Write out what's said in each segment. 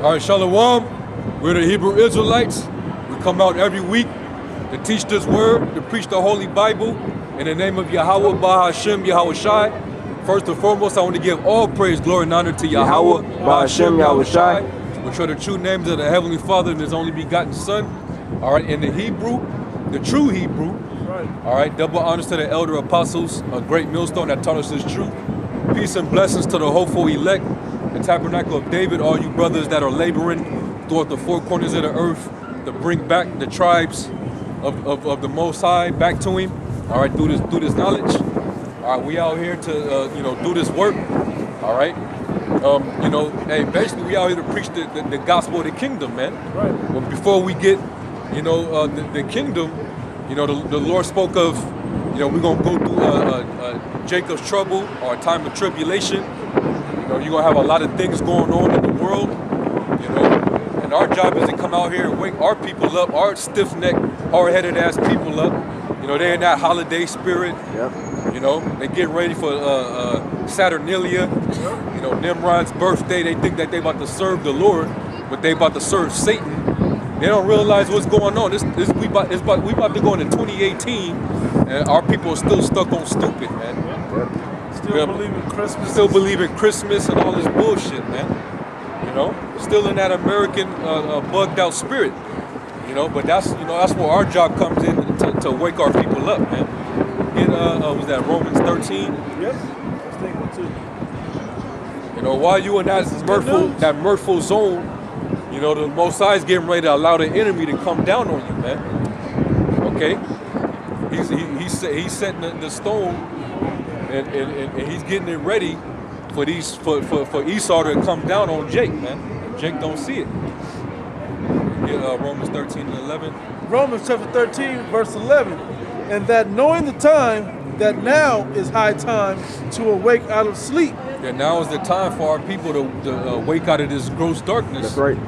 All right, Shalom. We're the Hebrew Israelites. We come out every week to teach this word, to preach the Holy Bible in the name of Yahweh, Bahashem, Yahweh Shai. First and foremost, I want to give all praise, glory, and honor to Yahweh, Bahashem, Yahweh Shai, which are the true names of the Heavenly Father and His only begotten Son. All right, in the Hebrew, the true Hebrew. All right, double honors to the elder apostles, a great millstone that taught us this truth. Peace and blessings to the hopeful elect, the tabernacle of David, all you brothers that are laboring throughout the four corners of the earth to bring back the tribes of the Most High back to Him. All right, through this knowledge. All right, we out here to do this work. All right, hey, basically we out here to preach the gospel of the kingdom, man. Right. But before we get, the kingdom, the Lord spoke of, we're gonna go through Jacob's trouble or a time of tribulation. You're gonna have a lot of things going on in the world, and our job is to come out here and wake our people up, our stiff-necked, hard-headed ass people up. They're in that holiday spirit. Yep. They getting ready for Saturnalia, Nimrod's birthday. They think that they about to serve the Lord, but they about to serve Satan. They don't realize what's going on. We about to go into 2018, and our people are still stuck on stupid, man. Still believe in Christmas. Still believe in Christmas and all this bullshit, man. Still in that American bugged out spirit. But that's where our job comes in to wake our people up, man. Was that Romans 13? Yep. Let's take one too. While you in that mirthful zone, the Most High is getting ready to allow the enemy to come down on you, man. Okay? He's setting the stone and he's getting it ready for Esau to come down on Jake, man. And Jake don't see it. Romans 13 and 11. Romans chapter 13, verse 11. And that knowing the time, that now is high time to awake out of sleep. Yeah, now is the time for our people to wake out of this gross darkness. That's right.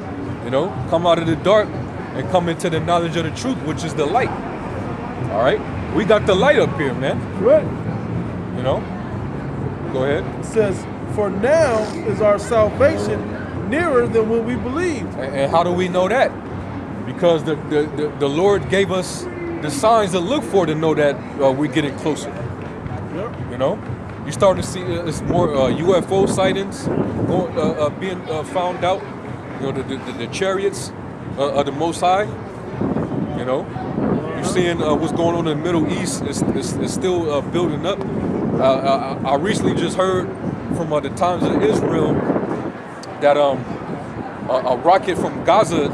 Come out of the dark and come into the knowledge of the truth, which is the light. All right? We got the light up here, man. Right. Go ahead. It says, for now is our salvation nearer than when we believed. And how do we know that? Because the Lord gave us the signs to look for to know that we're getting closer. Yep. You start to see it's more UFO sightings being found out. The chariots of the Most High. You're seeing what's going on in the Middle East. It's still building up. I recently just heard from the Times of Israel that a rocket from Gaza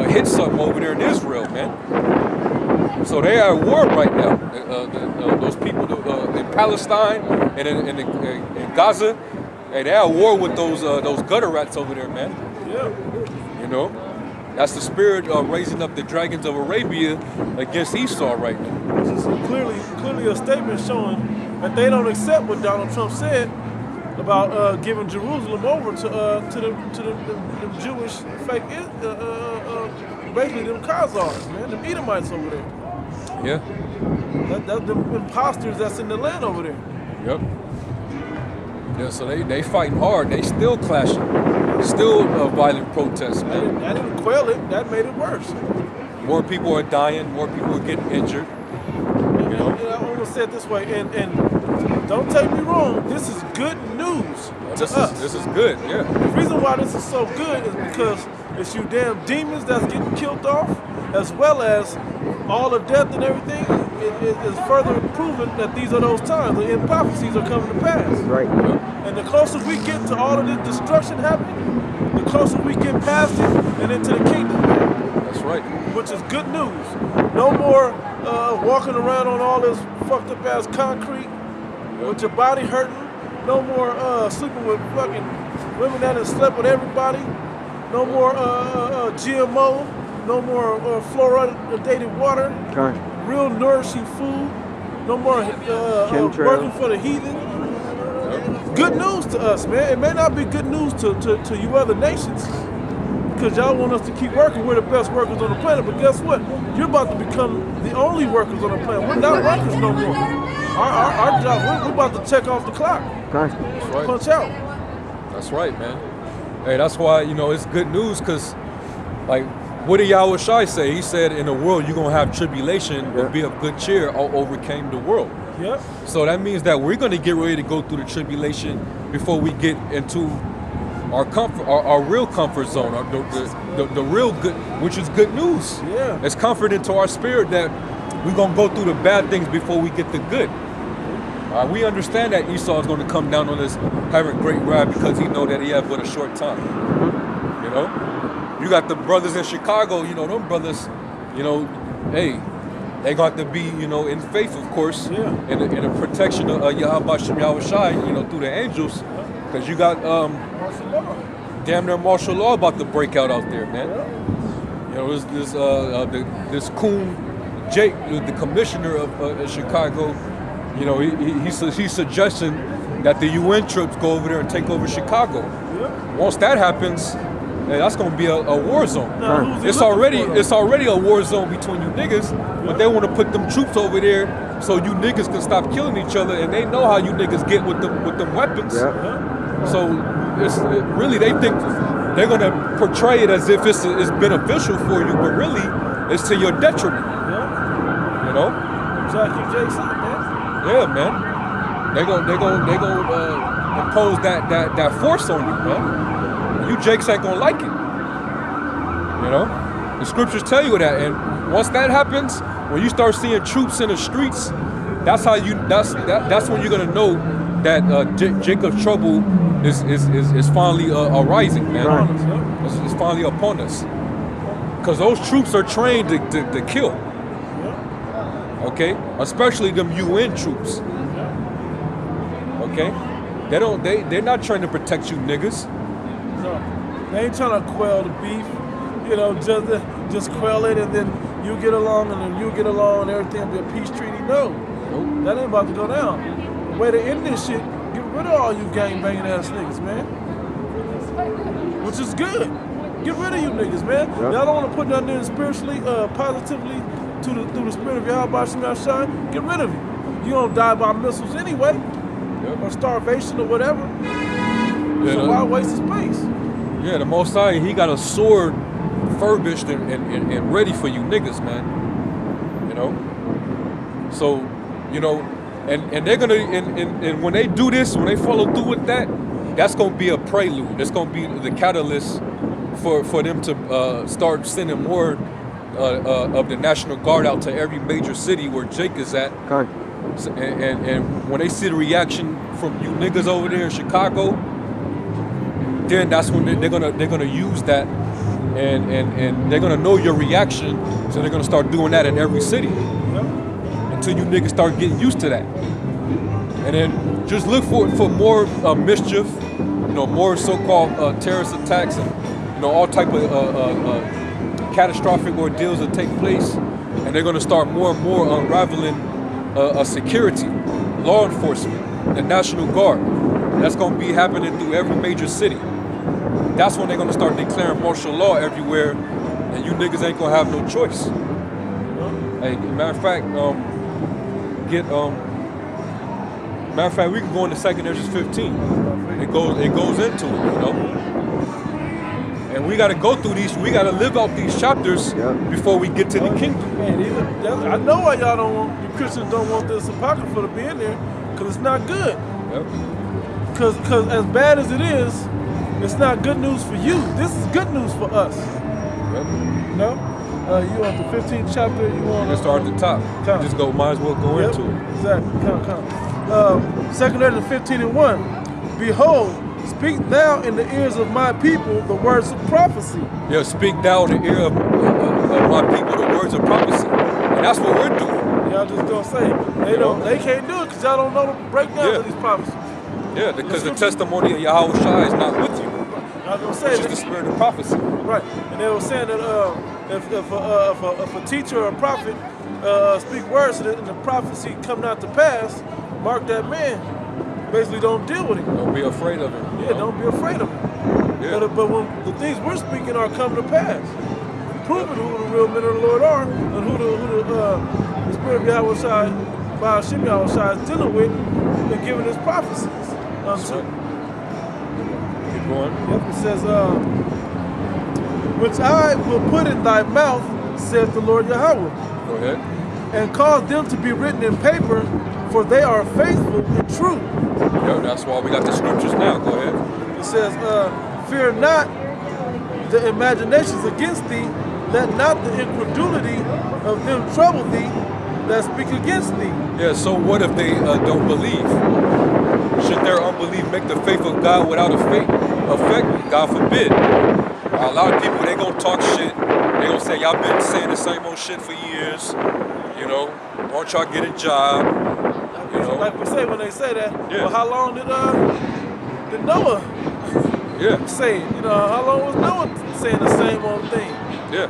hit something over there in Israel, man. So they are at war right now. Those people in Palestine and in Gaza, hey, they're at war with those gutter rats over there, man. Yeah. That's the spirit raising up the dragons of Arabia against Esau right now. Which is clearly a statement showing that they don't accept what Donald Trump said about giving Jerusalem over to the Jewish fake, basically them Khazars, man, them Edomites over there. Yeah. That's the imposters that's in the land over there. Yep. Yeah, so they fighting hard. They still clashing. Still violent protests, man. That didn't quell it. That made it worse. More people are dying. More people are getting injured. I want to say it this way, and don't take me wrong. This is good news to us. This is good, yeah. The reason why this is so good is because it's you damn demons that's getting killed off, as well as all the death and everything. It is further proven that these are those times. The end prophecies are coming to pass. Right. And the closer we get to all of this destruction happening, the closer we get past it and into the kingdom. That's right. Which is good news. No more walking around on all this fucked up ass concrete with your body hurting. No more sleeping with fucking women that have slept with everybody. No more GMO. No more fluoridated water. Okay. Real nourishing food. No more working for the heathen. Good news to us, man. It may not be good news to you other nations, because y'all want us to keep working. We're the best workers on the planet, but guess what? You're about to become the only workers on the planet. We're not workers no more. Our job, we're about to check off the clock. Okay. That's right. Punch out. That's right, man. Hey, that's why, it's good news, because, like, what did Yahweh Shai say? He said, in the world, you're going to have tribulation, but be of good cheer, I overcame the world. Yep. So that means that we're going to get ready to go through the tribulation before we get into our comfort, our real comfort zone, the real good, which is good news. Yeah. It's comforting to our spirit that we're going to go through the bad things before we get the good. We understand that Esau is going to come down on us having great wrath because he know that he has but a short time. You got the brothers in Chicago, them brothers, hey, they got to be, in faith, of course, in the protection of Yahweh Shem Yahweh Shai, through the angels, because you got damn near martial law about to break out there, man. This coon Jake, the commissioner of Chicago, he's suggesting that the UN troops go over there and take over Chicago. Once that happens, that's gonna be a war zone. It's already a war zone between you niggas, but they want to put them troops over there so you niggas can stop killing each other, and they know how you niggas get with them weapons. So really they think they're gonna portray it as if it's beneficial for you, but really it's to your detriment. Exactly, Jason, man. Yeah, man. They gonna impose that force on you, man. You Jakes ain't gonna like it. The scriptures tell you that, and once that happens, when you start seeing troops in the streets, that's when you're gonna know that Jacob's trouble is finally arising, man. It's finally upon us, because those troops are trained to kill. Okay, especially them UN troops. Okay, they're not trying to protect you niggas. No, they ain't trying to quell the beef. Just quell it, and then you get along, and then you get along, and everything will be a peace treaty. No, that ain't about to go down. The way to end this shit, get rid of all you gang banging ass niggas, man. Which is good. Get rid of you niggas, man. Y'all don't want to put nothing in spiritually, positively. Through the spirit of Yahweh Shem Yahweh Shai, get rid of you. You don't die by missiles anyway, or starvation or whatever. So why waste the space? Yeah, the Most High, he got a sword furbished and ready for you niggas, man. So, and they're gonna and when they do this, when they follow through with that, that's gonna be a prelude. That's gonna be the catalyst for them to start sending more of the National Guard out to every major city where Jake is at. So, and when they see the reaction from you niggas over there in Chicago, then that's when they're gonna use that, and they're gonna know your reaction, so they're gonna start doing that in every city until you niggas start getting used to that. And then just look for more mischief, more so-called terrorist attacks, and all type of catastrophic ordeals that take place, and they're going to start more and more unraveling security, law enforcement, the National Guard. That's going to be happening through every major city. That's when they're going to start declaring martial law everywhere, and you niggas ain't going to have no choice. Hey, matter of fact, we can go into 2nd Ezra 15. It goes into it, And we got to go through these. We got to live out these chapters before we get to the kingdom. Man, I know why y'all you Christians don't want this apocrypha to be in there, because it's not good. Because as bad as it is, it's not good news for you. This is good news for us. You want the 15th chapter? You want to start at the top. Just might as well go into it. Exactly. Count. 2nd Ezra 15:1. Behold, speak thou in the ears of my people the words of prophecy. Yeah, speak thou in the ear of my people the words of prophecy. And that's what we're doing. Y'all just gonna say they can't do it because y'all don't know the breakdowns of these prophecies. Yeah, because the testimony of Yahweh Shai is not with you. I was gonna say it's the spirit of prophecy. Right. And they were saying that if a teacher or a prophet speak words and the prophecy come not to pass, mark that man. Basically, don't deal with him. Don't be afraid of him. Yeah, don't be afraid of him. Yeah. But when the things we're speaking are coming to pass, proving who the real men of the Lord are, and who the spirit of Yahweh Shai, by Hashem Yahweh Shai is dealing with, and giving his prophecies unto. Go on. Yep, it says, which I will put in thy mouth, saith the Lord Yahweh. Go ahead. And cause them to be written in paper, for they are faithful and true. Yeah, that's why we got the scriptures now. Go ahead. It says, fear not the imaginations against thee, let not the incredulity of them trouble thee that speak against thee. Yeah, so what if they don't believe? Should their unbelief make the faith of God without effect? God forbid. A lot of people, they gonna talk shit. They gonna say, y'all been saying the same old shit for years. You know, won't y'all get a job? You know? Like we say when they say that, Yeah. well, how long did Noah say it? You know, how long was Noah saying the same old thing? Yeah.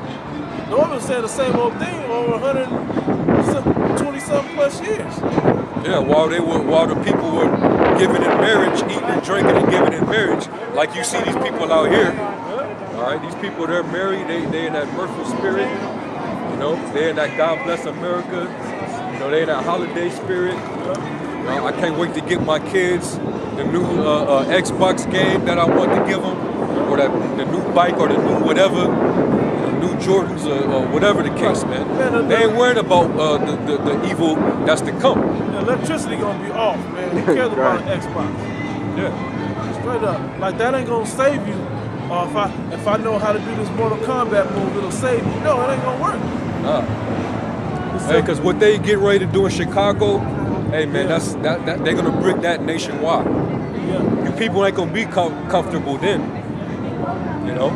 Noah been saying the same old thing over 120-something plus years. Yeah, while the people were giving in marriage, eating and drinking and giving in marriage, like you see these people out here. All right, these people, they're married, they in that mirthful spirit. You know, they in that God bless America. You know, they in that holiday spirit. You know, I can't wait to get my kids the new Xbox game that I want to give them, or the new bike or the new whatever, the new Jordans or whatever the case, man. They ain't worried about the evil that's to come. The electricity gonna be off, man. Who cares about an Xbox? Yeah. Straight up. Like that ain't gonna save you. Or if I know how to do this Mortal Kombat move, it'll save me. No, it ain't gonna work. Nah. Hey, cause what they get ready to do in Chicago, hey man, they're gonna break that nationwide. Yeah. And people ain't gonna be comfortable then. You know?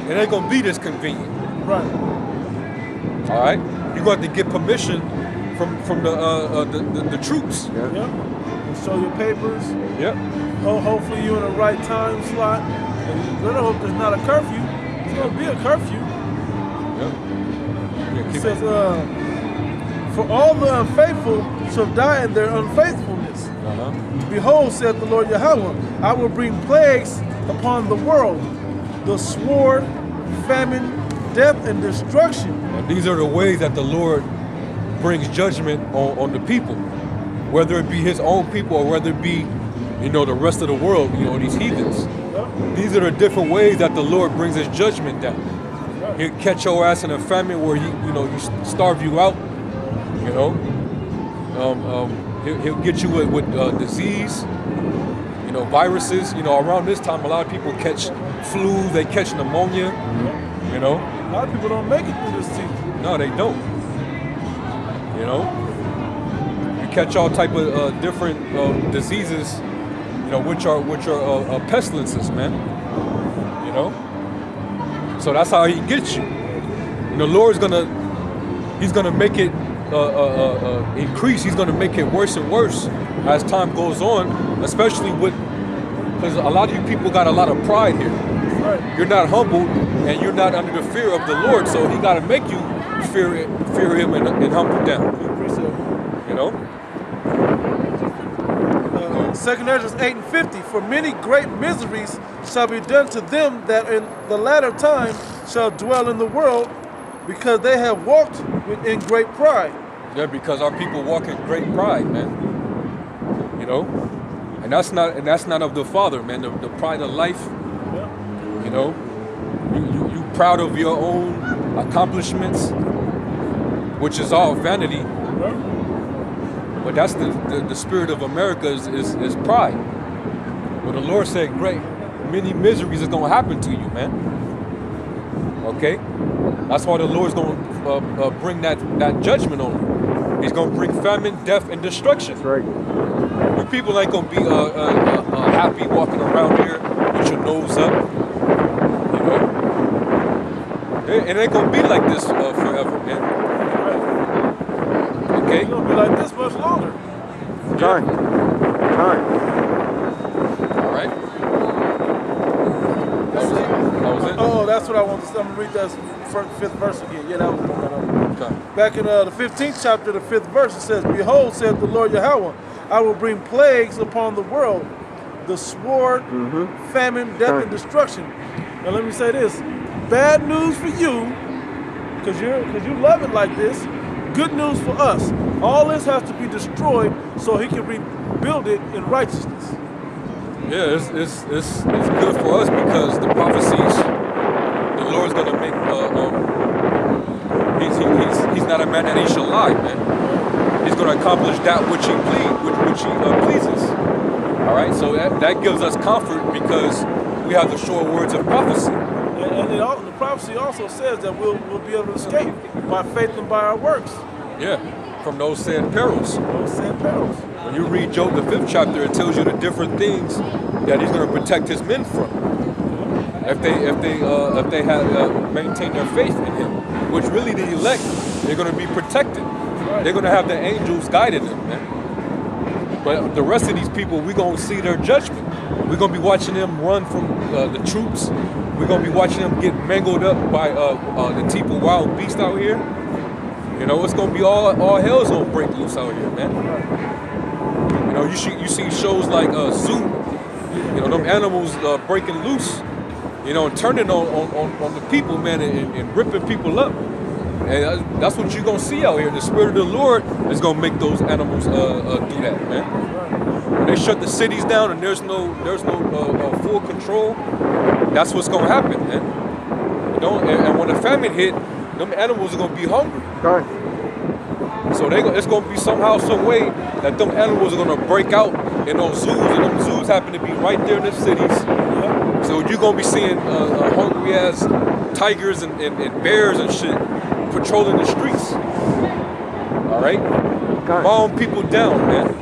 It ain't gonna be this convenient. Right. All right? You're going to have to get permission from the troops. Yep. Show your papers. Yep. Hopefully you're in the right time slot. And you better hope there's not a curfew. There's gonna be a curfew. Yep. Yeah, It says, for all the unfaithful shall die in their unfaithfulness. Uh-huh. Behold, saith the Lord Yahweh, I will bring plagues upon the world, the sword, famine, death, and destruction. And these are the ways that the Lord brings judgment on the people, whether it be his own people or whether it be, you know, the rest of the world, you know, these heathens. These are the different ways that the Lord brings his judgment down. He'll catch your ass in a famine where he starve you out. You know, he'll get you with disease. You know, viruses. You know, around this time, a lot of people catch flu. They catch pneumonia. You know, A lot of people don't make it through this season. no, they don't. You know, you catch all type of different diseases. You know, which are pestilences, man. You know. So that's how he gets you. And the Lord's he's gonna make it increase. He's gonna make it worse and worse as time goes on, especially because a lot of you people got a lot of pride here. Right. You're not humble and you're not under the fear of the Lord, so he gotta make you fear him and humble down. You know? 2 Ezra 8:50, for many great miseries shall be done to them that in the latter time shall dwell in the world, because they have walked in great pride. Yeah, because our people walk in great pride, man. You know? And that's not of the Father, man, the pride of life. Yeah. You know? You proud of your own accomplishments, which is all vanity. But that's the spirit of America is pride. But the Lord said, great, many miseries is gonna happen to you, man. Okay? That's why the Lord's gonna bring that judgment on you. He's gonna bring famine, death, and destruction. That's right. You people ain't gonna be happy walking around here with your nose up. You know? It ain't gonna be like this forever, man. Okay? It's gonna be like this much longer. Time. All right. That was it. Oh, that's what I want to say. I'm gonna read that fifth verse again. Yeah, that was the one. Okay. Back in the 15th chapter, the 5th verse, it says, behold, saith the Lord Yahweh, I will bring plagues upon the world, the sword, famine, death, and destruction. Now let me say this, bad news for you, because you love it like this. Good news for us. All this has to be destroyed so he can rebuild it in righteousness. Yeah, it's good for us because the prophecies, the Lord's gonna make. He's not a man that he shall lie, man. He's gonna accomplish that which he pleases. All right, so that gives us comfort because we have the sure words of prophecy. And the prophecy also says that we'll be able to escape by faith and by our works. Yeah, from those said perils. Those said perils. When you read Job, the 5th chapter, it tells you the different things that he's going to protect his men from. If they have maintained their faith in him, which really the elect, they're going to be protected. Right. They're going to have the angels guiding them, man. But the rest of these people, we're going to see their judgment. We're going to be watching them run from the troops. We're going to be watching them get mangled up by the Tipo wild beast out here. You know, it's going to be all hell's going to break loose out here, man. You know, you see shows like Zoo. You know, them animals breaking loose. You know, and turning on the people, man, and ripping people up. And that's what you're gonna see out here. The Spirit of the Lord is gonna make those animals do that, man. When they shut the cities down and there's no full control, that's what's gonna happen, man. You know, and when the famine hit, them animals are gonna be hungry. Right. So it's gonna be somehow, some way that them animals are gonna break out in those zoos, and them zoos happen to be right there in the cities. So you're gonna be seeing hungry ass tigers and bears and shit patrolling the streets. All right, mowing people down, man.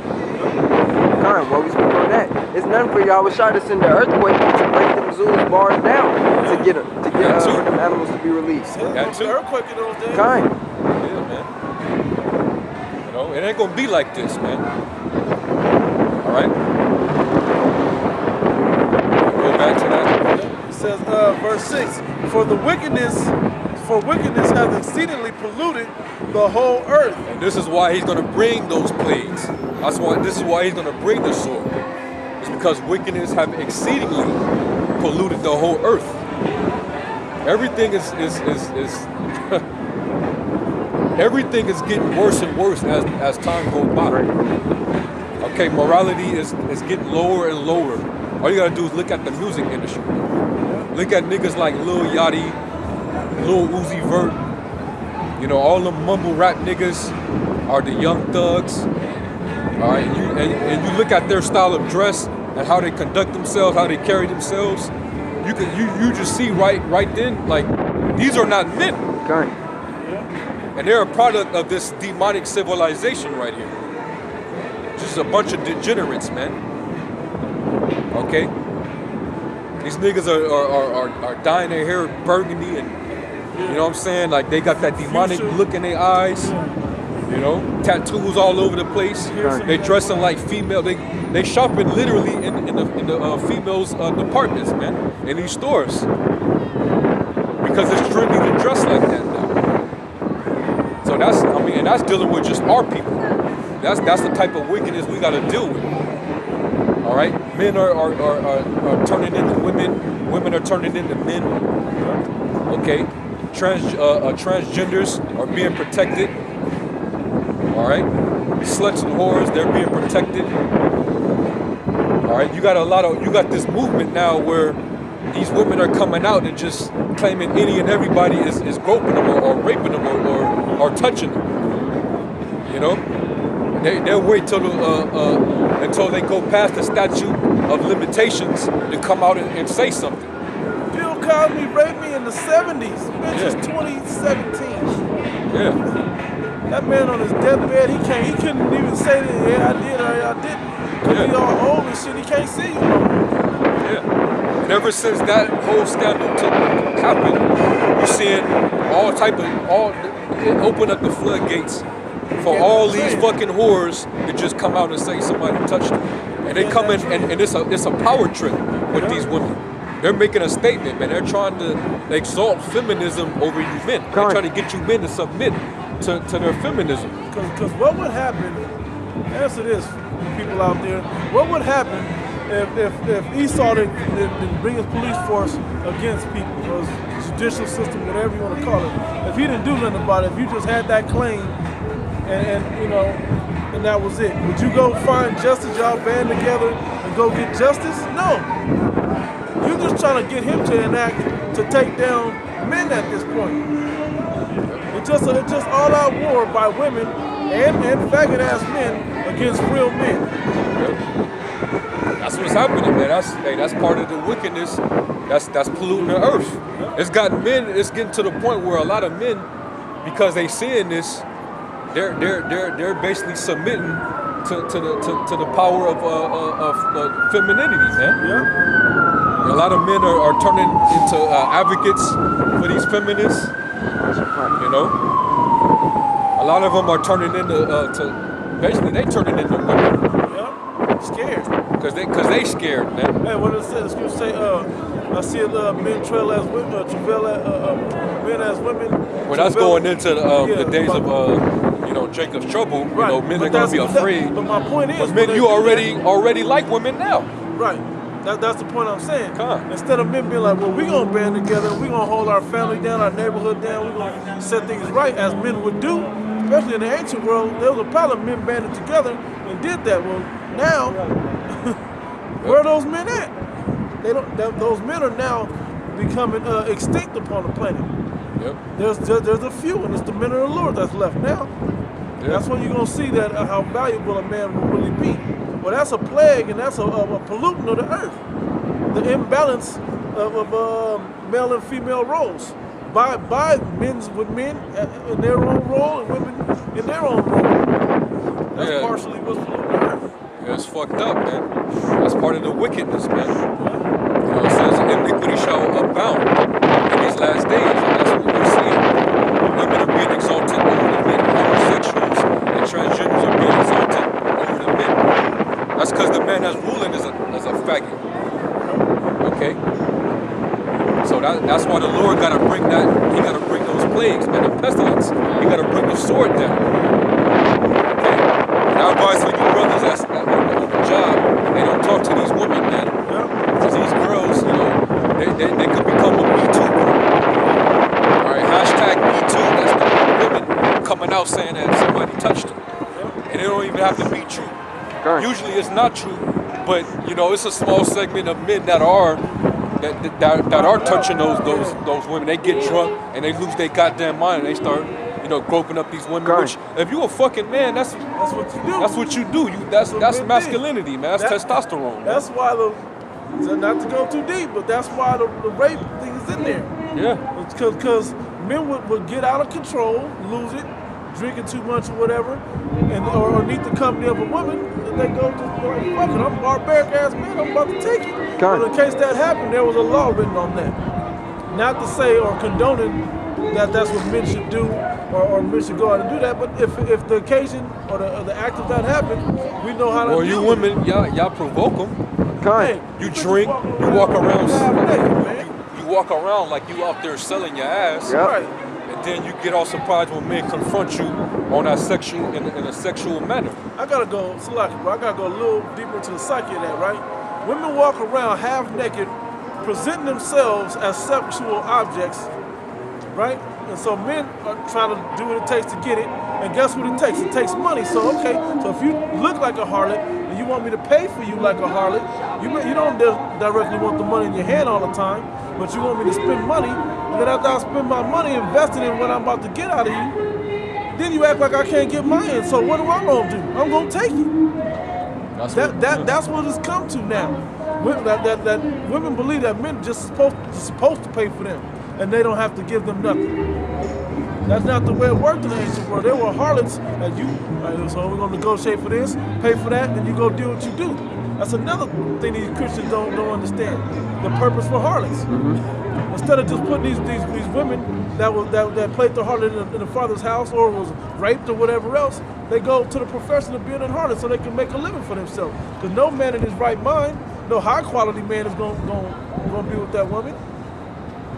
What we speak on that? It's nothing for y'all. We shot us in the earthquake to break them zoos bars down to get for them animals to be released. That too. Earthquake in those days. Yeah, man. You know, it ain't gonna be like this, man. All right. Go back to that. It says, verse 6, for wickedness has exceedingly polluted the whole earth. And this is why he's going to bring those plagues. This is why he's going to bring the sword. It's because wickedness have exceedingly polluted the whole earth. Everything is everything is getting worse and worse as time goes by. Okay, morality is getting lower and lower. All you gotta do is look at the music industry. Look at niggas like Lil Yachty, Lil Uzi Vert. You know, all them mumble rap niggas are the young thugs. All right, and you look at their style of dress and how they conduct themselves, how they carry themselves. You just see right then, like, these are not men. Okay. And they're a product of this demonic civilization right here. Just a bunch of degenerates, man. Okay? These niggas are dyeing their hair burgundy and, you know what I'm saying? Like, they got that demonic look in their eyes. You know? Tattoos all over the place. They dressing like female. They shopping literally in the females' departments, man. In these stores. Because it's trendy to dress like that now. So that's dealing with just our people. That's the type of wickedness we got to deal with. All right, men are turning into women. Women are turning into men. Okay, transgenders are being protected. All right, sluts and whores, they're being protected. All right, you got this movement now where these women are coming out and just claiming any and everybody is groping them or raping them or touching them. You know, they'll wait till until they go past the statute of limitations to come out and say something. Bill Cosby raped me in the 70s. Bitch, it's 2017. Yeah. That man on his deathbed, he couldn't even say that, yeah, I did or I didn't. Because he all old and shit, he can't see you no more. Yeah. And ever since that whole scandal happened, you're seeing it opened up the floodgates for all these fucking whores to just come out and say somebody touched them. And they come in and it's a power trip with these women. They're making a statement, man. They're trying to exalt feminism over you men. They're trying to get you men to submit to their feminism. Because what would happen, answer this, people out there, what would happen if Esau didn't bring his police force against people, or his judicial system, whatever you want to call it, if he didn't do nothing about it, if you just had that claim and you know, and that was it, would you go find justice, y'all band together and go get justice? No. You're just trying to get him to enact to take down men at this point. It's just all-out war by women and faggot-ass men against real men. That's what's happening, man. That's part of the wickedness. That's polluting the earth. It's getting to the point where a lot of men, because they seeing this, they're basically submitting to the power of femininity, man. Yeah. A lot of men are turning into advocates for these feminists. You know, a lot of them are turning into basically they turning into women. Yeah. Scared. Cause they scared, man. Hey, what does it say? I see men trail as women, travail men as women. Well, that's going into the days of Jacob's trouble. Right. You know, men are gonna be afraid. But my point is, but men, you already like women now. Right. That's the point I'm saying. Come. Instead of men being like, well, we're going to band together, we're going to hold our family down, our neighborhood down, we're going to set things right as men would do, especially in the ancient world, there was a pile of men banded together and did that. Well, now, where are those men at? Those men are now becoming extinct upon the planet. Yep. There's a few, and it's the men of the Lord that's left now. Yep. That's when you're going to see that how valuable a man will really be. Well, that's a plague, and that's a pollutant of the earth. The imbalance of male and female roles by men with men in their own role and women in their own role. That's partially what's polluting the earth. Yeah, it's fucked up, man. That's part of the wickedness, man. You know, it says iniquity shall abound in these last days, and that's what we're seeing. Women are being exalted over the men. Homosexuals and transgenders are being exalted over the men. That's because the man that's ruling is a faggot. Okay? So that's why the Lord gotta bring that, he gotta bring those plagues, man, the pestilence. He gotta bring the sword down. Okay? And I advise for you brothers that's on the job, they don't talk to these women, man. Because these girls, you know, they could become a Me Too group. Alright, #MeToo, that's the women coming out saying that somebody touched them. And it don't even have to be true. Usually it's not true, but you know it's a small segment of men that are touching those women. They get drunk and they lose their goddamn mind and they start groping up these women. Which if you a fucking man, that's what you do. That's what you do. That's masculinity, man. That's testosterone. That's why not to go too deep, but that's why the rape thing is in there. Yeah. Because men would get out of control, lose it, drinking too much or whatever, or need the company of a woman, and they go just like, fuck it, I'm a barbaric ass man, I'm about to take it. But in case that happened, there was a law written on that. Not to say or condoning that's what men should do, or men should go out and do that, but if the occasion or the act of that happened, we know how to do it. Or you women, y'all provoke them. You drink, you walk around, you walk around like you out there selling your ass. Right. And then you get all surprised when men confront you on that in a sexual manner. I gotta go, Salaki, bro. I gotta go a little deeper into the psyche of that, right? Women walk around half naked, presenting themselves as sexual objects, right? And so men are trying to do what it takes to get it, and guess what it takes? It takes money. So okay, so if you look like a harlot and you want me to pay for you like a harlot, you don't directly want the money in your hand all the time, but you want me to spend money. And then after I spend my money investing in what I'm about to get out of you, then you act like I can't get mine. So what am I gonna do? I'm gonna take it. That's what it's come to now. That women believe that men just supposed to pay for them, and they don't have to give them nothing. That's not the way it worked in the ancient world. There were harlots, and so we're gonna negotiate for this, pay for that, and you go do what you do. That's another thing these Christians don't understand. The purpose for harlots. Mm-hmm. Instead of just putting these women that played the harlot in the father's house or was raped or whatever else, they go to the profession of being a harlot so they can make a living for themselves. Because no man in his right mind, no high quality man is gonna be with that woman.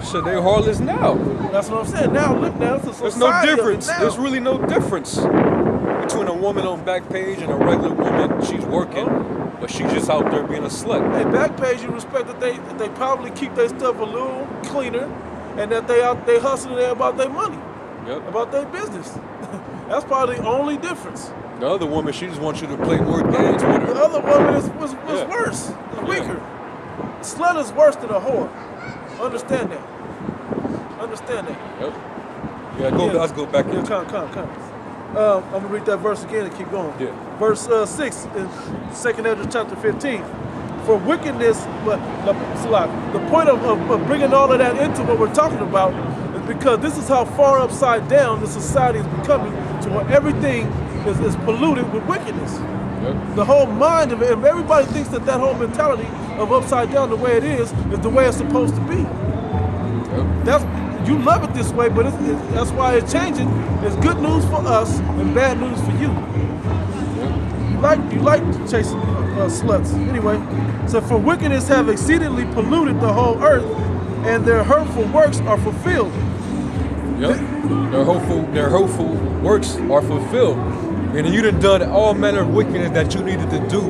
So they harlots now. That's what I'm saying. Now look, it's a society. There's no difference. There's really no difference between a woman on Backpage and a regular woman. She's working, but she's just out there being a slut. Hey, Backpage, you respect that they probably keep their stuff a little cleaner, and that they hustling there about their money, about their business. That's probably the only difference. The other woman, she just wants you to play more games with her. The other woman was worse, weaker. Slut is worse than a whore. Understand that. Yep. Yeah, let's go back into it. Come. I'm going to read that verse again and keep going. Yeah. Verse 6 in 2nd Ezra chapter 15. For wickedness, the point of bringing all of that into what we're talking about is because this is how far upside down the society is becoming to where everything is polluted with wickedness. Yep. The whole mind of it, and everybody thinks that whole mentality of upside down the way it is the way it's supposed to be. Yep. You love it this way, but that's why it's changing. It's good news for us and bad news for you. You like chasing sluts. Anyway, so for wickedness have exceedingly polluted the whole earth, and their hurtful works are fulfilled. Yep. Their hurtful works are fulfilled. And you done all manner of wickedness that you needed to do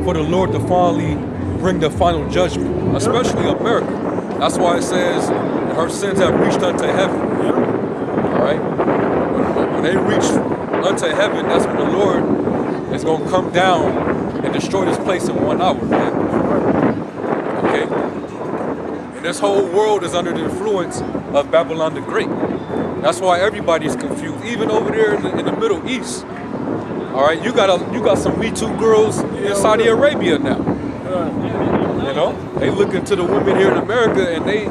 for the Lord to finally bring the final judgment, especially America. That's why it says her sins have reached unto heaven. All right? When they reach unto heaven, that's when the Lord is going to come down and destroy this place in 1 hour, man. Okay? And this whole world is under the influence of Babylon the Great. That's why everybody's confused, even over there in the Middle East. All right, you got some Me Too girls in Saudi Arabia now. You know, they looking to the women here in America, and they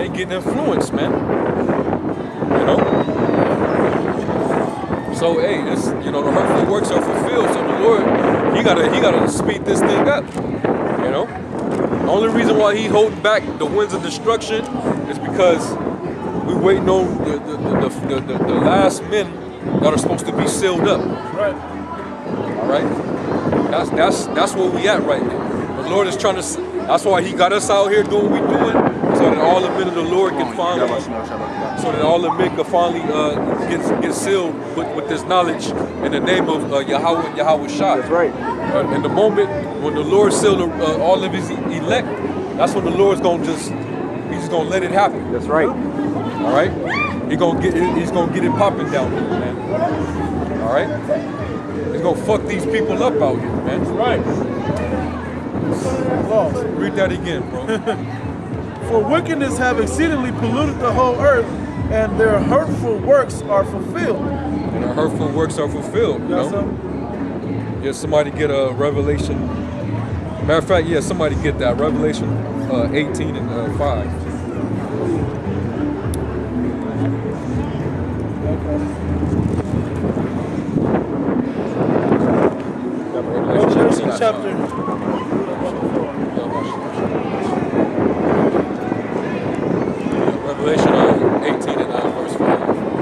getting influenced, man. You know. So hey, it's the hurtful works are fulfilled. So the Lord, he gotta speed this thing up. You know. The only reason why he holding back the winds of destruction is because we waiting on the last men that are supposed to be sealed up. Right. All right. That's where we at right now. The Lord is trying to. That's why He got us out here doing what we're doing, so that all the men of the Lord can finally, get sealed with this knowledge in the name of Yahweh and Yahweh Shai. That's right. In the moment when the Lord sealed all of His elect, that's when the Lord's He's just gonna let it happen. That's right. All right. He's gonna get it popping down there, man. All right. He's gonna fuck these people up out here, man. That's right. Lost. Read that again, bro. For wickedness have exceedingly polluted the whole earth, and their hurtful works are fulfilled. And their hurtful works are fulfilled. You know? Yeah, somebody get a Revelation. Matter of fact, yeah, somebody get that. Revelation 18 and 5. Revelation chapter. Revelation 18 and verse 5.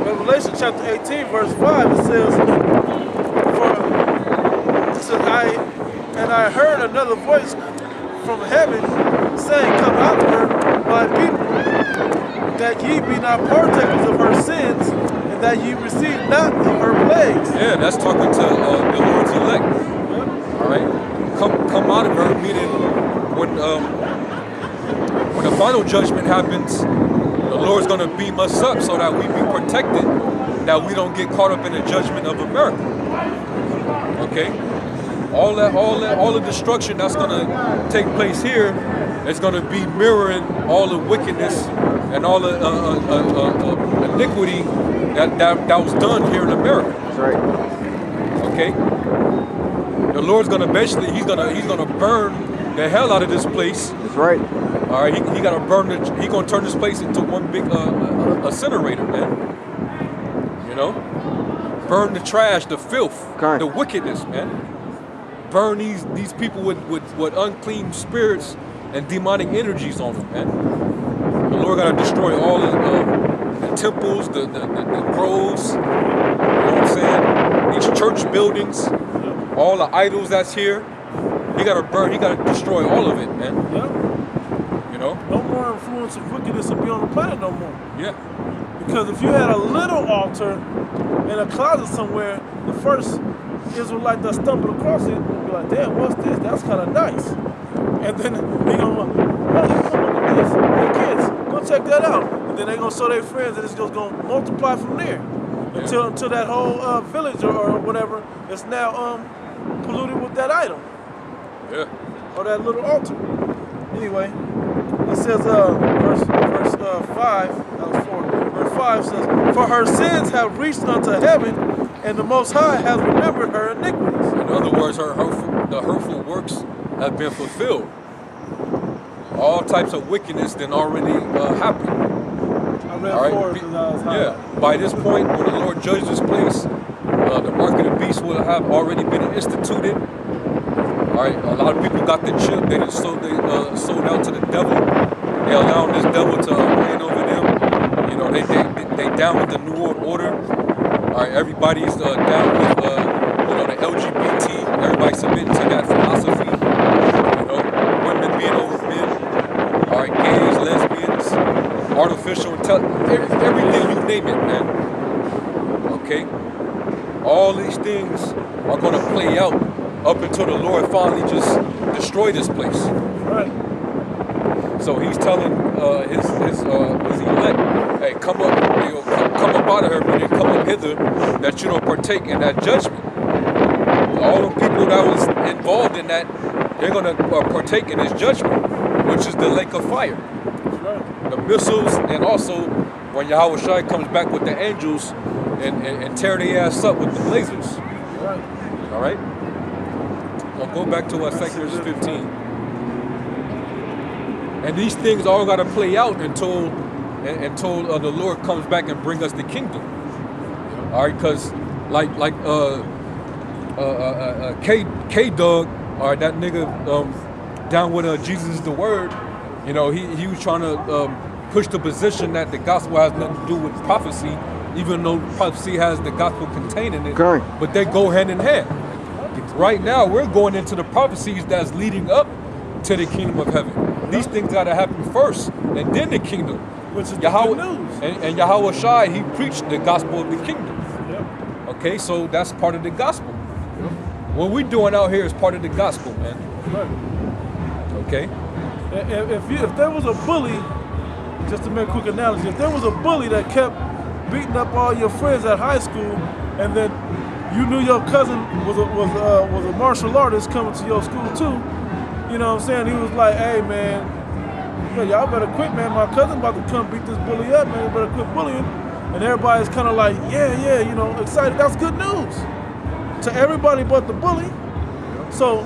Revelation chapter 18, verse 5, it says, I heard another voice from heaven saying, Come out of her, my people, that ye be not partakers of her sins, and that ye receive not of her plagues. Yeah, that's talking to the Lord's elect. All right, come out of her, meaning when the final judgment happens, the Lord's gonna beam us up so that we be protected, that we don't get caught up in the judgment of America. Okay, all the destruction that's gonna take place here is gonna be mirroring all the wickedness and all the iniquity that was done here in America. That's right. Okay, the Lord's gonna basically he's gonna burn the hell out of this place. That's right. All right, he got to burn it. He gonna turn this place into one big incinerator, man. You know, burn the trash, the filth, the wickedness, man. Burn these people with unclean spirits and demonic energies on them, man. The Lord got to destroy all the temples, the groves. You know what I'm saying? These church buildings, all the idols that's here. He got to burn. He got to destroy all of it, man. Yeah. You know? No more influence of wickedness will be on the planet no more. Yeah. Because if you had a little altar in a closet somewhere, the first Israelite that stumbled across it would be like, damn, what's this? That's kind of nice. And then they gonna, look at this. Hey kids, go check that out. And then they gonna show their friends, and it's just gonna multiply from there. until that whole village or whatever is now polluted with that idol. Yeah. Or that little altar. Anyway, it says verse 5, that was 4. Verse 5 says, "For her sins have reached unto heaven, and the Most High has remembered her iniquities." In other words, the hurtful works have been fulfilled. All types of wickedness then already happened. I read All right? 4 because I was high. Yeah. By this point, when the Lord judges this place, the mark of the beast will have already been instituted. All right. A lot of people got the chip. They sold out to the devil. They allowing this devil to reign over them. You know, they down with the New World Order. All right. Everybody's down with the LGBT. Everybody submitting to that philosophy. You know, women being over men. All right. Gays, lesbians, artificial intelligence, everything you name it, man. Okay. All these things are going to play out up until the Lord finally just destroy this place. Right. So he's telling his elect, hey, come up out of her, but come up hither, that you don't partake in that judgment. All the people that was involved in that, they're going to partake in his judgment, which is the lake of fire. Right. The missiles, and also when Yahweh Shai comes back with the angels and tear their ass up with the lasers. Right. All right? Now go back to 2 Corinthians 15. And these things all got to play out until the Lord comes back and bring us the kingdom. All right, because K-Dog, all right, that nigga down with Jesus is the word, you know, he was trying to push the position that the gospel has nothing to do with prophecy, even though prophecy has the gospel contained in it. Okay. But they go hand in hand. Right now, we're going into the prophecies that's leading up to the kingdom of heaven. These things got to happen first, and then the kingdom. Which is the Yahweh, good news. and Yahweh Shai, he preached the gospel of the kingdom. Yep. Okay, so that's part of the gospel. What we're doing out here is part of the gospel, man. Right. Okay? If there was a bully, just to make a quick analogy, if there was a bully that kept beating up all your friends at high school, and then you knew your cousin was a martial artist coming to your school too, you know what I'm saying? He was like, "Hey man, y'all better quit, man. My cousin about to come beat this bully up, man. You better quit bullying." And everybody's kind of like, yeah, you know, excited. That's good news to everybody but the bully. So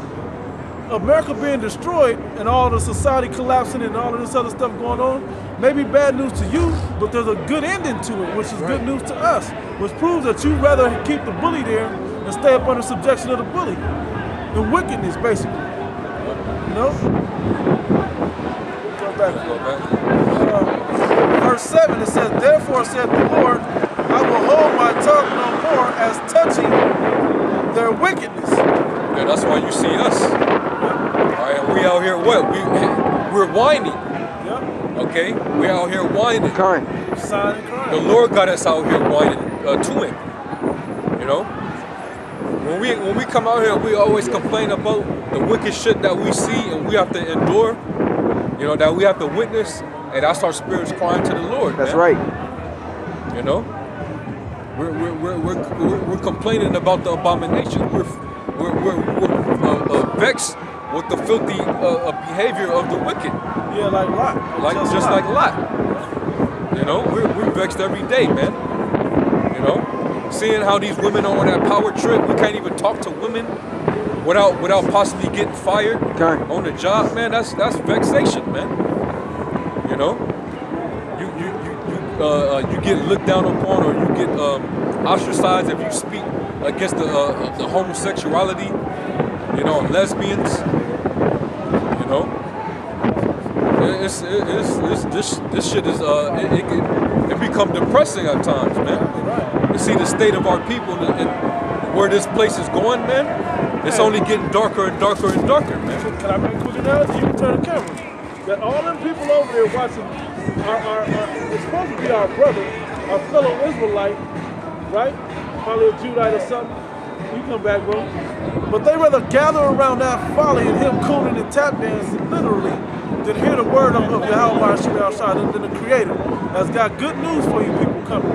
America being destroyed and all the society collapsing and all of this other stuff going on, maybe bad news to you, but there's a good ending to it, which is good news to us, which proves that you'd rather keep the bully there and stay up under subjection of the bully. The wickedness, basically. You know? Go back. Verse 7, it says, "Therefore said the Lord, I will hold my tongue no more as touching their wickedness." Yeah, that's why you see us. All right, we out here what? We're whining. Yep. Okay? We're out here whining. Kind. Sign and crying. The Lord got us out here whining to him. You know? When we come out here, we always complain about the wicked shit that we see and we have to endure. You know, that we have to witness, and that's our spirits crying to the Lord. That's man. right. You know? We're complaining about the abomination. We're vexed with the filthy behavior of the wicked. Yeah, like Lot. Just like Lot. You know, we're vexed every day, man. You know, seeing how these women are on that power trip, we can't even talk to women without possibly getting fired on the job, man. That's vexation, man. You know, you get looked down upon, or you get ostracized if you speak against the homosexuality, you know, and lesbians. You know, this shit is it become depressing at times, man. You see the state of our people and where this place is going, man. It's only getting darker and darker and darker, man. Can I make a quick analogy? You can turn the camera. That all them people over there watching are it's supposed to be our brother, our fellow Israelite, right? Probably a Judite or something. You come back, bro. But they rather gather around that folly and him cooning and tap dancing, literally, then hear the word of Yahweh Shai, then the Creator has got good news for you people coming.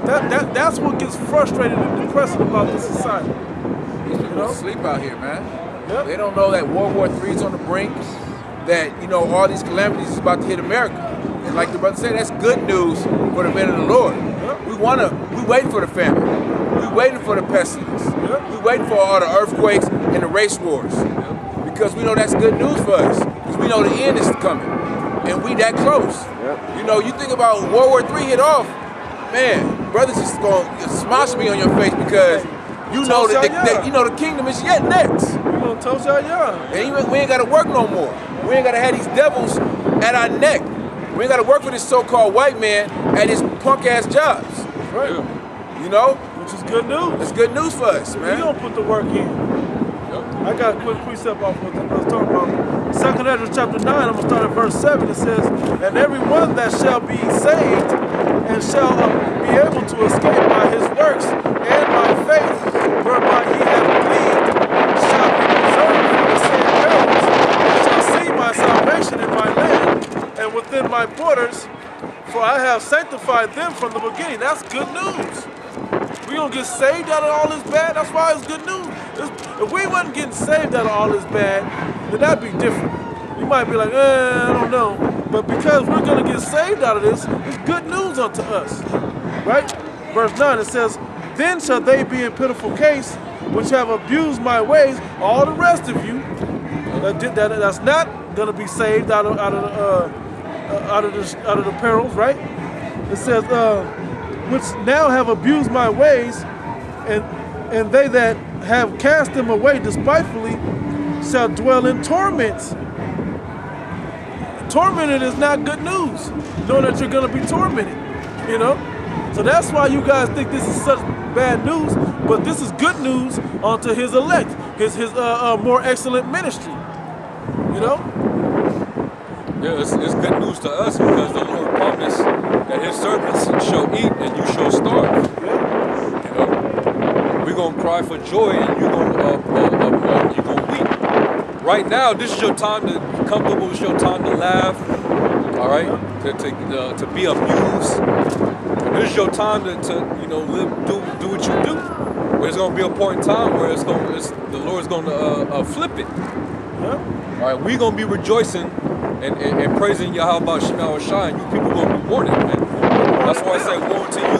That's what gets frustrated and depressing about this society. These people sleep out here, man. Yep. They don't know that World War III is on the brink, that, you know, all these calamities is about to hit America. And like the brother said, that's good news for the men of the Lord. Yep. We waiting for the famine. We waiting for the pestilence. Yep. We waiting for all the earthquakes and the race wars. Because we know that's good news for us. Because we know the end is coming. And we that close. Yep. You know, you think about World War III hit off, man, brothers just gonna smosh me on your face because you know that you know the kingdom is yet next. We're gonna toast y'all young. And we ain't gotta work no more. We ain't gotta have these devils at our neck. We ain't gotta work for this so-called white man at his punk-ass jobs. Right. You know? Which is good news. It's good news for us, We man. gonna put the work in. I got a quick precept off what I was talking about. 2 Ezra chapter 9, I'm gonna start at verse 7. It says, and everyone that shall be saved and shall be able to escape by his works and by faith, whereby he hath believed, shall be preserved from the same perils, and shall see my salvation in my land and within my borders, for I have sanctified them from the beginning. That's good news. We gonna get saved out of all this bad. That's why it's good news. If we wasn't getting saved out of all this bad, then that'd be different. You might be like, I don't know. But because we're gonna get saved out of this, it's good news unto us. Right? Verse 9, it says, then shall they be in pitiful case, which have abused my ways, all the rest of you, that's not gonna be saved out of the perils, right? It says, which now have abused my ways, and they that have cast them away despitefully shall dwell in torments. Tormented is not good news, knowing that you're going to be tormented, you know? So that's why you guys think this is such bad news, but this is good news unto his elect, his more excellent ministry, you know? Yeah, it's good news to us because the Lord promised that his servants shall eat and you shall starve. You know, we're gonna cry for joy and you're gonna weep. Right now, this is your time to be comfortable. It's your time to laugh. All right, to be amused. And this is your time to you know do what you do. But it's gonna be a point in time where the Lord's gonna flip it. Yeah. All right, we're gonna be rejoicing and praising Yahweh Shema Shai, and you people gonna be mourning, man. That's why I say, woe to you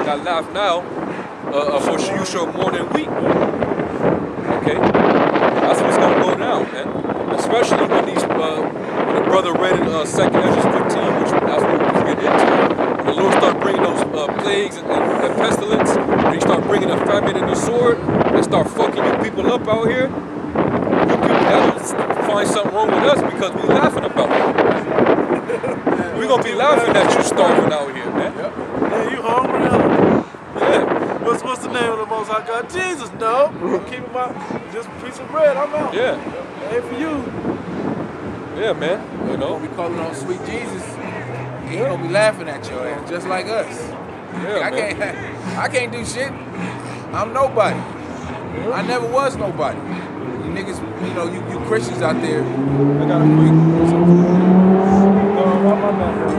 that laugh now, for you shall mourn and weep. Okay, that's what's gonna go down, man. Especially when when the brother read in 2 Ezra 15, which that's what we get into. When the Lord start bringing those plagues and pestilence, when He start bringing the famine and the sword, and start fucking you people up out here. You people gotta find something wrong with us because we laughing about it. We're gonna be laughing at you starving out here, man. Yeah, you hungry? Yeah. What's the name of the Most High God? Jesus, no. Keep him out. Just a piece of bread, I'm out. Yeah. Hey, for you. Yeah, man. You know. We calling on sweet Jesus. He gonna be laughing at your ass just like us. Yeah, I can't do shit. I'm nobody. I never was nobody. You niggas, you know, you Christians out there. I got a quick.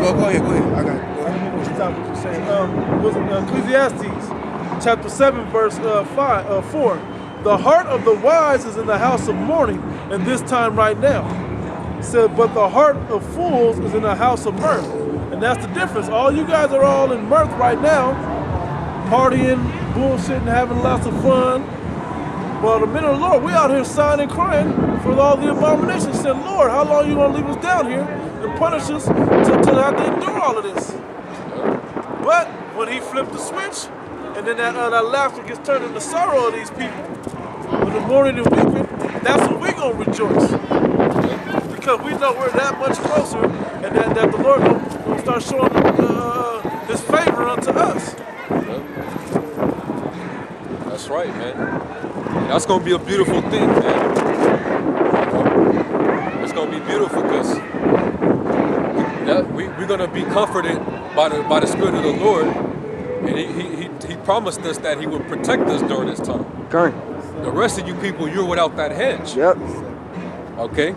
Go ahead. I got it. Go ahead. Stop what you're saying. Was Ecclesiastes chapter 7, verse 4. The heart of the wise is in the house of mourning, and this time right now. It said, but the heart of fools is in the house of mirth. And that's the difference. All you guys are all in mirth right now, partying, bullshitting, having lots of fun. Well, the men of the Lord, we out here sighing and crying for all the abominations. Said, Lord, how long are you going to leave us down here and punish us to have to endure all of this? But when he flipped the switch, and then that laughter gets turned into sorrow of these people, when the mourning and weeping, that's when we're going to rejoice. Because we know we're that much closer, and that the Lord will start showing his favor unto us. That's right, man. That's gonna be a beautiful thing, man. It's gonna be beautiful because we're gonna be comforted by the Spirit of the Lord, and He promised us that He would protect us during this time. Okay. The rest of you people, you're without that hedge. Yep. Okay.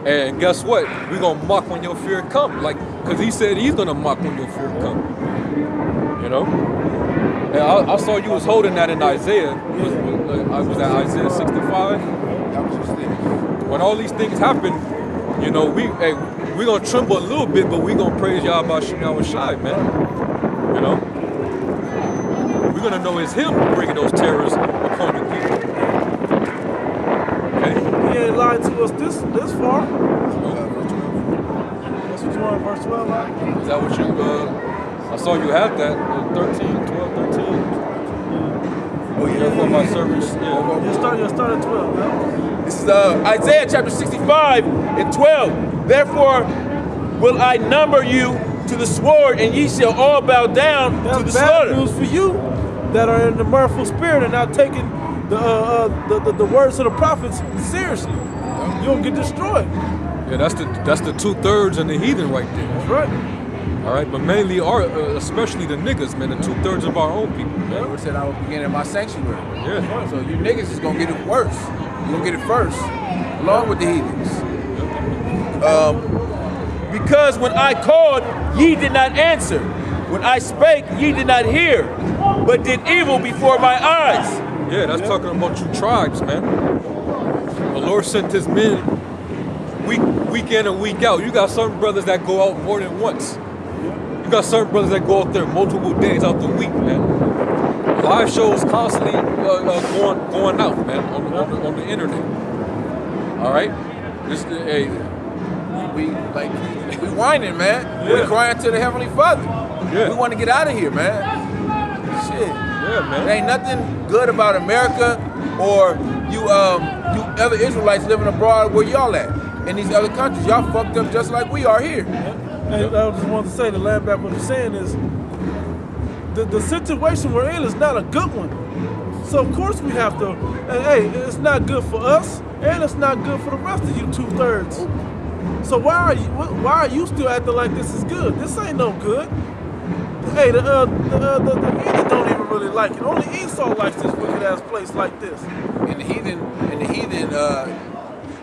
And guess what? We're going to mock when your fear comes. Like, because he said he's going to mock when your fear comes. You know? And I saw you was holding that in Isaiah. I was at Isaiah 65. When all these things happen, you know, we're going to tremble a little bit, but we're going to praise Yahweh Shai, man. You know? We're going to know it's him bringing those terrors upon the people. Okay? He ain't lied to us this far. That's what you want, verse 12, right? Is that what you, I saw you had that, 13, 12, 13. Oh, yeah. For my service, yeah. You start at 12, man. This is Isaiah chapter 65 and 12. Therefore will I number you to the sword, and ye shall all bow down to the slaughter. That's bad news for you that are in the mirthful spirit and not taking the words of the prophets seriously. You'll get destroyed. Yeah, that's the 2/3 and the heathen right there. That's right. All right, but mainly especially the niggas, man, the 2/3 of our own people. The Lord said I will begin in my sanctuary. Yeah. So you niggas is gonna get it worse. You're gonna get it first, along with the heathens. Because when I called, ye did not answer. When I spake, ye did not hear, but did evil before my eyes. Yeah, that's talking about you tribes, man. The Lord sent his men week in and week out. You got certain brothers that go out more than once. You got certain brothers that go out there multiple days out the week, man. Live shows constantly going out, man, on the internet. All right, we whining, man. Yeah. We crying to the Heavenly Father. Yeah. We want to get out of here, man. Shit. Yeah, man. There ain't nothing good about America or you other Israelites living abroad where y'all at. In these other countries, y'all fucked up just like we are here. And I just want to say, to land back what you're saying is, the situation we're in is not a good one. So of course we have to, hey, it's not good for us, and it's not good for the rest of you 2/3. So why are you still acting like this is good? This ain't no good. Hey, the heathen don't even really like it. Only Esau likes this wicked ass place like this. And the heathen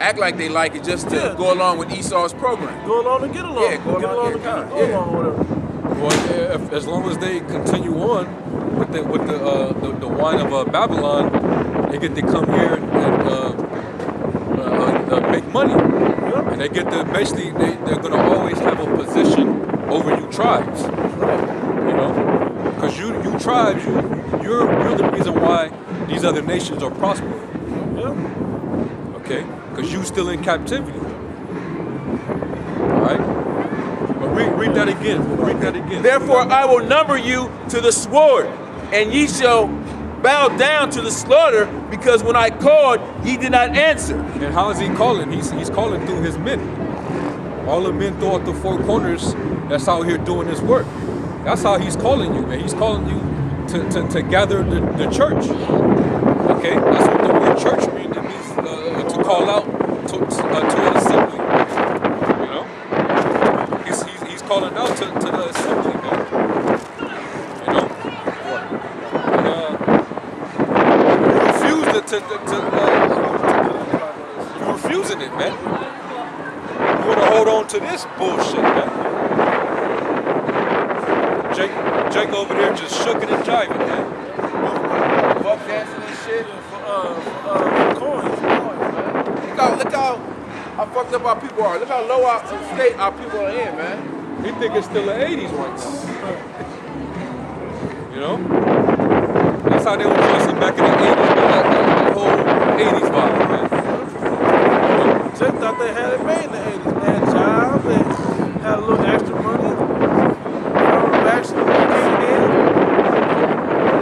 act like they like it just to go along with Esau's program. Go along and get along. Yeah, go along and or whatever. Well, as long as they continue on with the wine of Babylon, they get to come here and make money, and they get to basically they're gonna always have a position over you tribes, you know, because you tribes you're the reason why these other nations are prospering. Yeah. Okay, because you still in captivity. All right. Read that again. Read that again. Therefore I will number you to the sword, and ye shall bow down to the slaughter, because when I called, ye did not answer. And how is he calling? He's calling through his men. All the men throughout the four corners that's out here doing his work. That's how he's calling you, man. He's calling you to gather the church. Okay? That's what the word church means. It means to call out to an assembly. You know? He's calling out to the assembly, man. You know? You're refusing it, man. You want to hold on to this bullshit, man. Jake over there just shucking and jiving, man. Fuck dancing and shit. Coins, man. Look how fucked up our people are. Look how low our state our people are in, man. He think it's still the 80s right now. You know? That's how they were dressing back in the 80s, man. That whole 80s vibe, man. They thought they had it made in the 80s. They had jobs, they had a little extra money. Actually,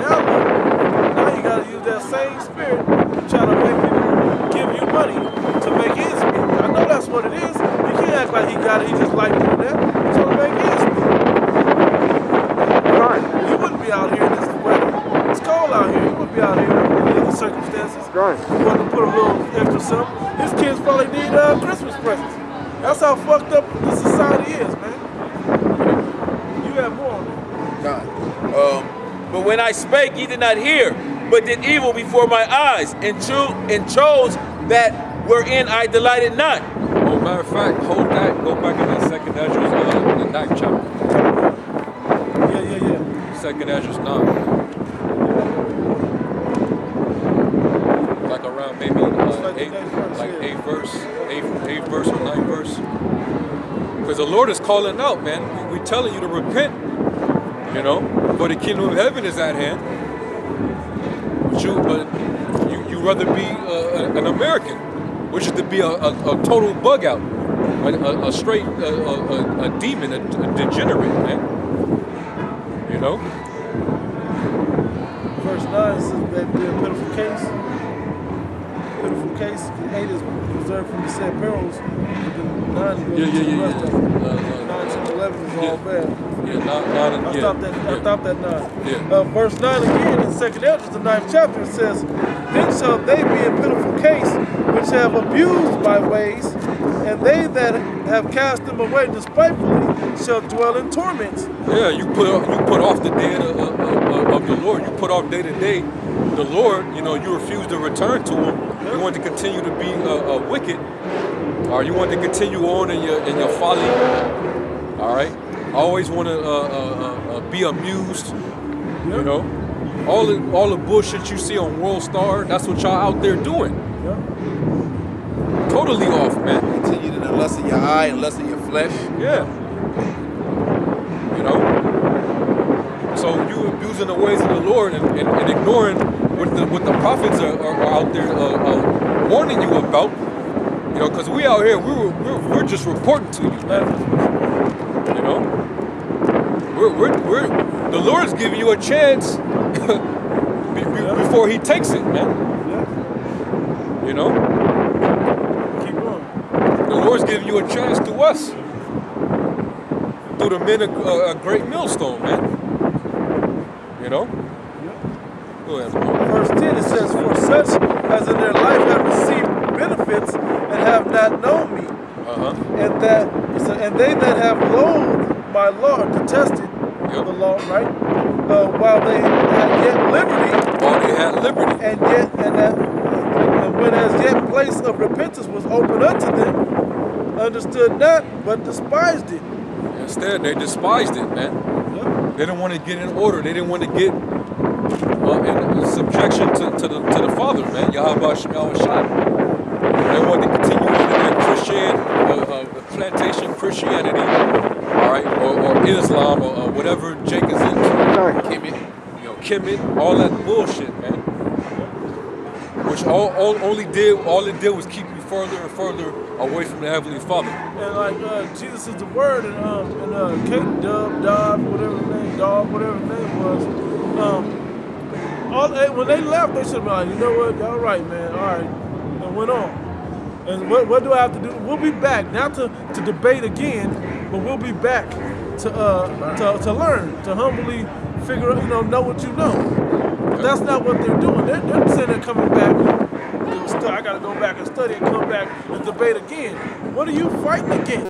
now you gotta use that same spirit to try to make people give you money to make ends meet. I know that's what it is. You can't act like he got it, he just like doing that. So to make ends meet. Right. You wouldn't be out here in this weather. It's cold out here. You wouldn't be out here in other circumstances. Right. You want to put a little extra something. His kids probably need Christmas presents. That's how fucked up this society is, man. You have more on it. God. But when I spake, ye did not hear, but did evil before my eyes, and chose that wherein I delighted not. Well, matter of fact, hold that. Go back into 2nd Ezra, the 9th chapter. Yeah. 2nd Ezra 9. Like around maybe eighth verse or 9th verse. Because the Lord is calling out, man. We're telling you to repent. You know, for the kingdom of heaven is at hand. But you rather be an American, which is to be a total bug out, a straight a demon, a degenerate, man. You know. Verse 9 says that be a pitiful case. Pitiful case. 8 is preserved from the said perils. 9 goes to the rest of it. 9 to 11 is all bad. Yeah, 9 and I stopped at 9. Yeah. Verse 9 again in 2nd Ezra, the 9th chapter, it says, then shall they be in pitiful case, which have abused my ways, and they that have cast them away despitefully shall dwell in torments. Yeah, you put off the day of the Lord. You put off day to day the Lord. You know, you refuse to return to Him. You want to continue to be wicked, or you want to continue on in your folly. All right. Always want to be amused, you know. All the bullshit you see on World Star, that's what y'all out there doing. Totally off, man. Continue to the lust of your eye and lust of your flesh. Yeah. You know. So you abusing the ways of the Lord and ignoring what the prophets are out there warning you about. You know, because we out here, we're just reporting to you, man. You know. We're the Lord's giving you a chance before He takes it, man. You know? Keep going. The Lord's giving you a chance through us. Through the men of a great millstone, man. You know? Go ahead. Verse 10 it says, for such as in their life have received benefits and have not known me. And they that have loathed my law, detested the law, right? While they had liberty. And when as yet place of repentance was opened unto them, understood not, but despised it. Instead, they despised it, man. They didn't want to get in order. They didn't want to get in subjection to the Father, man. Yahweh Shai. They wanted to continue in their plantation Christianity, all right, or Islam, or whatever Jake is into. Kemet, all that bullshit, man. Which all it did was keep you further and further away from the Heavenly Father. And like Jesus is the word, and Kate Dob, whatever the name was. When they left, they should have been like, you know what, y'all right, man, all right, and went on. And what do I have to do? We'll be back, not to debate again, but we'll be back to learn, to humbly figure out, know what you know. But that's not what they're doing. They're saying they're coming back. I got to go back and study and come back and debate again. What are you fighting against?